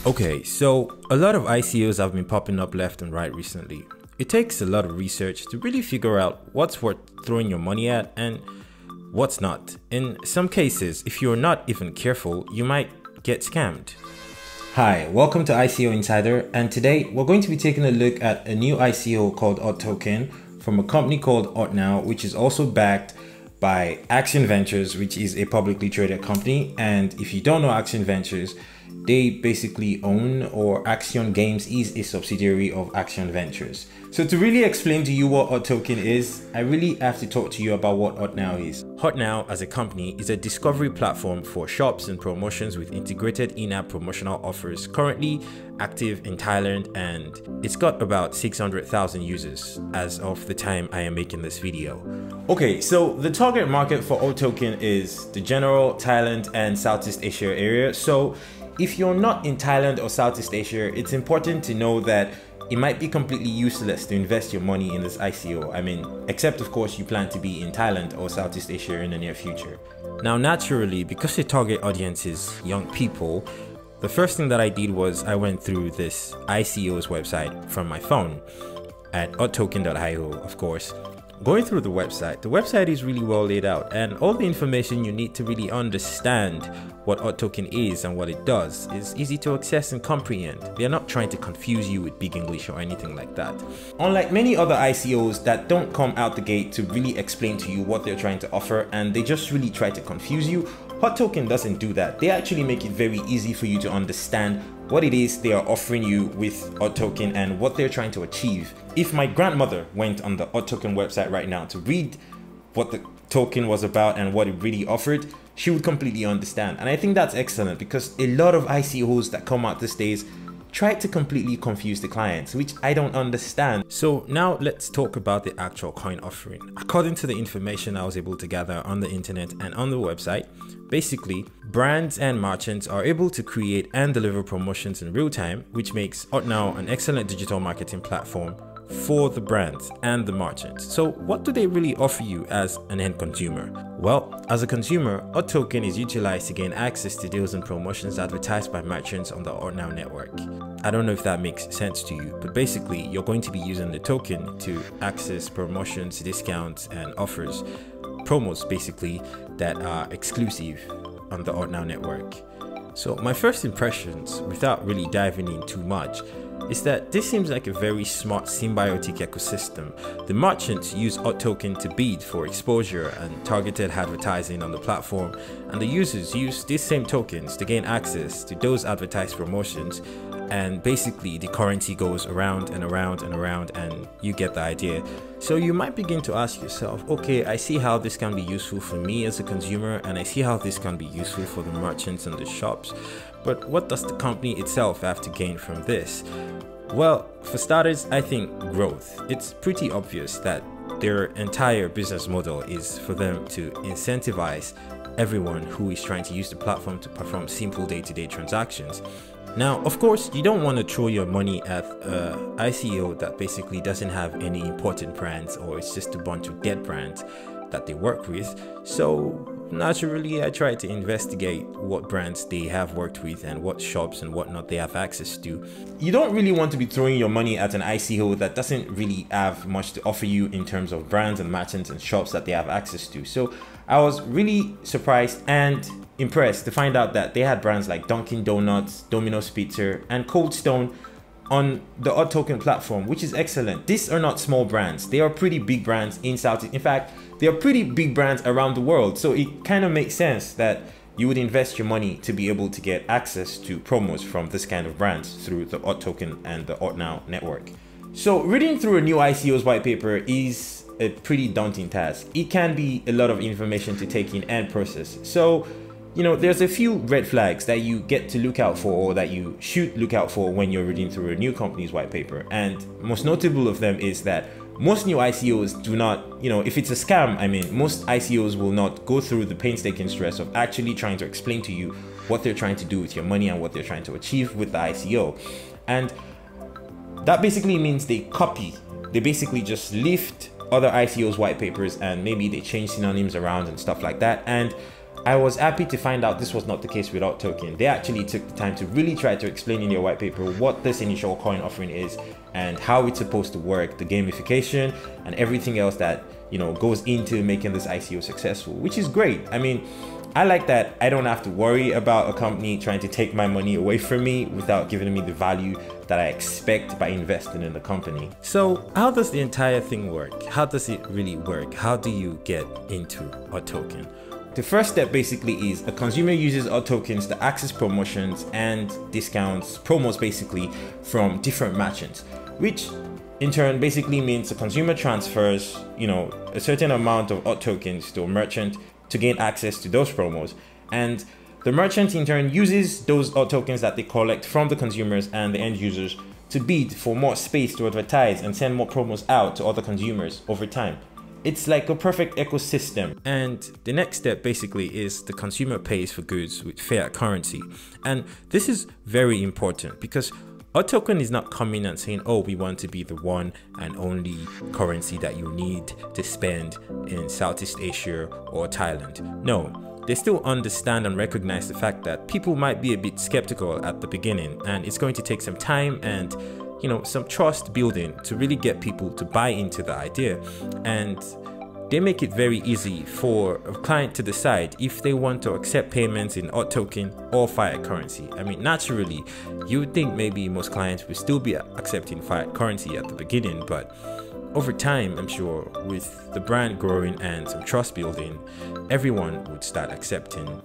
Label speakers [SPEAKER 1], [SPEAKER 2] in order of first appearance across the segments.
[SPEAKER 1] Okay, so a lot of ICOs have been popping up left and right recently. It takes a lot of research to really figure out what's worth throwing your money at and what's not. In some cases, if you're not even careful, you might get scammed. Hi, welcome to ICO Insider, and today we're going to be taking a look at a new ICO called Hotoken from a company called Now, which is also backed by Action Ventures, which is a publicly traded company. And if you don't know Action Ventures, they basically own, or Action Games is a subsidiary of Action Ventures. So to really explain to you what Hotoken is, I really have to talk to you about what Now is. Now as a company is a discovery platform for shops and promotions with integrated in-app promotional offers, currently active in Thailand, and it's got about 600,000 users as of the time I am making this video. Okay, so the target market for Hotoken is the general Thailand and Southeast Asia area. So if you're not in Thailand or Southeast Asia, it's important to know that it might be completely useless to invest your money in this ICO. I mean, except of course you plan to be in Thailand or Southeast Asia in the near future. Now, naturally, because the target audience is young people, the first thing that I did was I went through this ICO's website from my phone at Hotoken ICO, of course. Going through the website is really well laid out, and all the information you need to really understand what Hotoken is and what it does is easy to access and comprehend. They're not trying to confuse you with big English or anything like that. Unlike many other ICOs that don't come out the gate to really explain to you what they're trying to offer, and they just really try to confuse you, Hotoken doesn't do that. They actually make it very easy for you to understand what it is they are offering you with Hotoken and what they're trying to achieve. If my grandmother went on the Hotoken website right now to read what the token was about and what it really offered, she would completely understand. And I think that's excellent, because a lot of ICOs that come out these days try to completely confuse the clients, which I don't understand. So now let's talk about the actual coin offering. According to the information I was able to gather on the internet and on the website, basically, brands and merchants are able to create and deliver promotions in real time, which makes Now an excellent digital marketing platform for the brands and the merchants. So what do they really offer you as an end consumer? Well, as a consumer, Hotoken is utilized to gain access to deals and promotions advertised by merchants on the Now network. I don't know if that makes sense to you, but basically you're going to be using the token to access promotions, discounts, and offers, promos basically, that are exclusive on the Now network. So my first impressions, without really diving in too much, is that this seems like a very smart symbiotic ecosystem. The merchants use Hotoken to bid for exposure and targeted advertising on the platform, and the users use these same tokens to gain access to those advertised promotions, and basically the currency goes around and around and around, and you get the idea. So you might begin to ask yourself, okay, I see how this can be useful for me as a consumer, and I see how this can be useful for the merchants and the shops, but what does the company itself have to gain from this? Well, for starters, I think growth. It's pretty obvious that their entire business model is for them to incentivize everyone who is trying to use the platform to perform simple day-to-day transactions. Now, of course, you don't want to throw your money at an ICO that basically doesn't have any important brands, or it's just a bunch of dead brands that they work with. So naturally, I try to investigate what brands they have worked with and what shops and whatnot they have access to. You don't really want to be throwing your money at an ICO that doesn't really have much to offer you in terms of brands and merchants and shops that they have access to. So I was really surprised and impressed to find out that they had brands like Dunkin' Donuts, Domino's Pizza, and Cold Stone on the Hotoken platform, which is excellent. These are not small brands. They are pretty big brands in Southeast. In fact, they are pretty big brands around the world. So it kind of makes sense that you would invest your money to be able to get access to promos from this kind of brands through the Hotoken and the Now network. So reading through a new ICO's white paper is a pretty daunting task. It can be a lot of information to take in and process. So, you know, there's a few red flags that you get to look out for, or that you should look out for when you're reading through a new company's white paper. And most notable of them is that most new ICOs do not, if it's a scam, I mean, most ICOs will not go through the painstaking stress of actually trying to explain to you what they're trying to do with your money and what they're trying to achieve with the ICO. And that basically means they copy. They basically just lift other ICOs white papers, and maybe they change synonyms around and stuff like that. And I was happy to find out this was not the case with Hotoken. They actually took the time to really try to explain in their white paper what this initial coin offering is and how it's supposed to work, the gamification and everything else that, you know, goes into making this ICO successful, which is great. I mean, I like that I don't have to worry about a company trying to take my money away from me without giving me the value that I expect by investing in the company. So how does the entire thing work? How does it really work? How do you get into Hotoken? The first step basically is a consumer uses Hotokens to access promotions and discounts, promos basically, from different merchants, which in turn basically means the consumer transfers, you know, a certain amount of Hotokens to a merchant to gain access to those promos, and the merchant in turn uses those Hotokens that they collect from the consumers and the end users to bid for more space to advertise and send more promos out to other consumers over time. It's like a perfect ecosystem. And the next step basically is the consumer pays for goods with fiat currency. And this is very important because Hotoken is not coming and saying, oh, we want to be the one and only currency that you need to spend in Southeast Asia or Thailand. No, they still understand and recognize the fact that people might be a bit skeptical at the beginning, and it's going to take some time and, you know, some trust building to really get people to buy into the idea. And they make it very easy for a client to decide if they want to accept payments in Hotoken or fiat currency. I mean, naturally, you would think maybe most clients would still be accepting fiat currency at the beginning, but over time, I'm sure with the brand growing and some trust building, everyone would start accepting.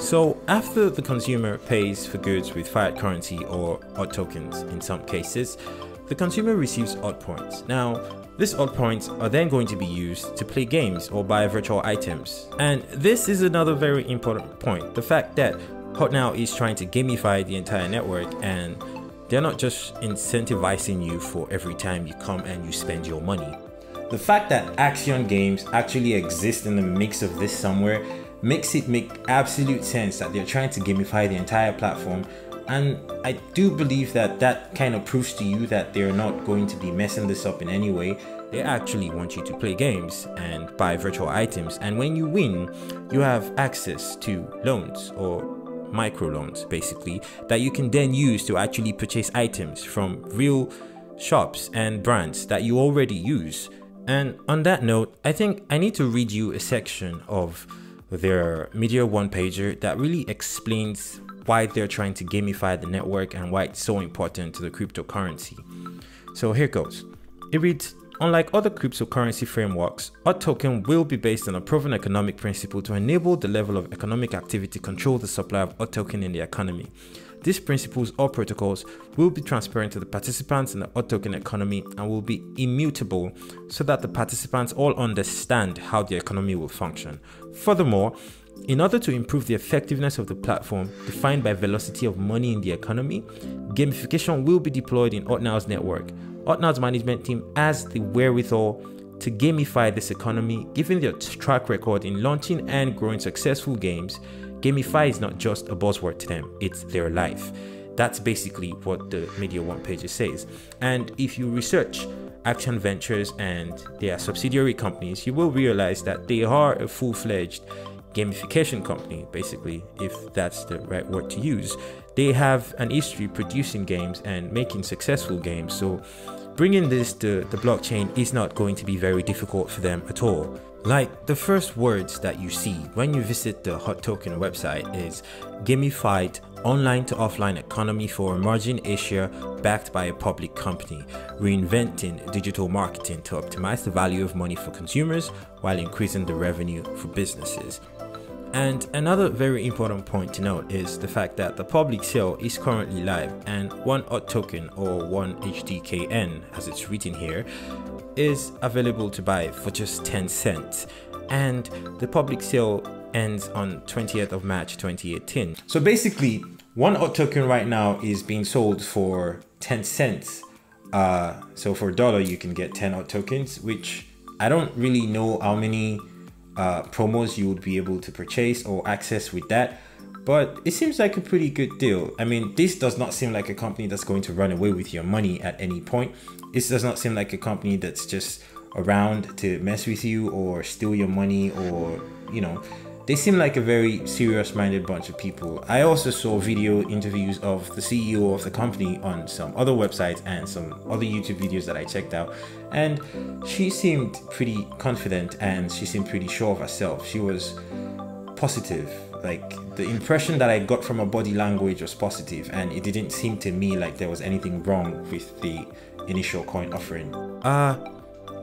[SPEAKER 1] So after the consumer pays for goods with fiat currency or Hotokens in some cases, the consumer receives Hot Points. Now, these Hot Points are then going to be used to play games or buy virtual items. And this is another very important point, the fact that HotNow is trying to gamify the entire network, and they're not just incentivizing you for every time you come and you spend your money. The fact that Action Games actually exist in the mix of this somewhere makes it make absolute sense that they're trying to gamify the entire platform, and I do believe that that kind of proves to you that they're not going to be messing this up in any way. They actually want you to play games and buy virtual items, and when you win, you have access to loans or microloans basically that you can then use to actually purchase items from real shops and brands that you already use. And on that note, I think I need to read you a section of their media one-pager that really explains why they're trying to gamify the network and why it's so important to the cryptocurrency. So here goes. It reads, unlike other cryptocurrency frameworks, Hotoken will be based on a proven economic principle to enable the level of economic activity control the supply of Hotoken in the economy. These principles or protocols will be transparent to the participants in the Hotoken economy and will be immutable so that the participants all understand how the economy will function. Furthermore, in order to improve the effectiveness of the platform defined by velocity of money in the economy, gamification will be deployed in HotNow's network. HotNow's management team has the wherewithal to gamify this economy, given their track record in launching and growing successful games. Gamify is not just a buzzword to them, it's their life. That's basically what the media one-pager says. And if you research Action Ventures and their subsidiary companies, you will realize that they are a full-fledged gamification company, basically, if that's the right word to use. They have an history producing games and making successful games, so bringing this to the blockchain is not going to be very difficult for them at all. Like, the first words that you see when you visit the Hotoken website is gamified online to offline economy for emerging Asia backed by a public company, reinventing digital marketing to optimize the value of money for consumers while increasing the revenue for businesses. And another very important point to note is the fact that the public sale is currently live, and one Hotoken or one HDKN as it's written here is available to buy for just 10 cents, and the public sale ends on 20th of March 2018. So basically, one Hotoken right now is being sold for 10 cents. So for $1 you can get 10 Hotokens, which I don't really know how many promos you would be able to purchase or access with that, but it seems like a pretty good deal. I mean, this does not seem like a company that's going to run away with your money at any point. This does not seem like a company that's just around to mess with you or steal your money or, you know, they seem like a very serious-minded bunch of people. I also saw video interviews of the CEO of the company on some other websites and some other YouTube videos that I checked out, and she seemed pretty confident and she seemed pretty sure of herself. She was positive. Like, the impression that I got from her body language was positive, and it didn't seem to me like there was anything wrong with the initial coin offering.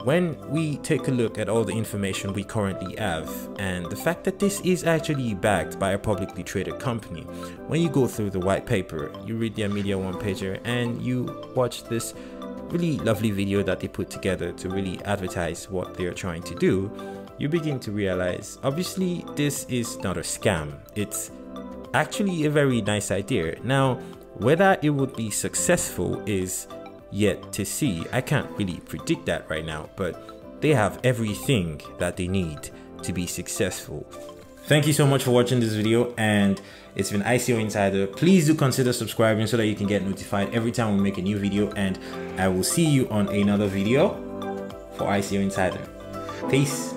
[SPEAKER 1] When we take a look at all the information we currently have and the fact that this is actually backed by a publicly traded company, when you go through the white paper, you read their media one-pager, and you watch this really lovely video that they put together to really advertise what they're trying to do, you begin to realize, obviously, this is not a scam. It's actually a very nice idea. Now, whether it would be successful is yet to see. I can't really predict that right now, but they have everything that they need to be successful. Thank you so much for watching this video, and it's been ICO Insider. Please do consider subscribing so that you can get notified every time we make a new video, and I will see you on another video for ICO Insider. Peace.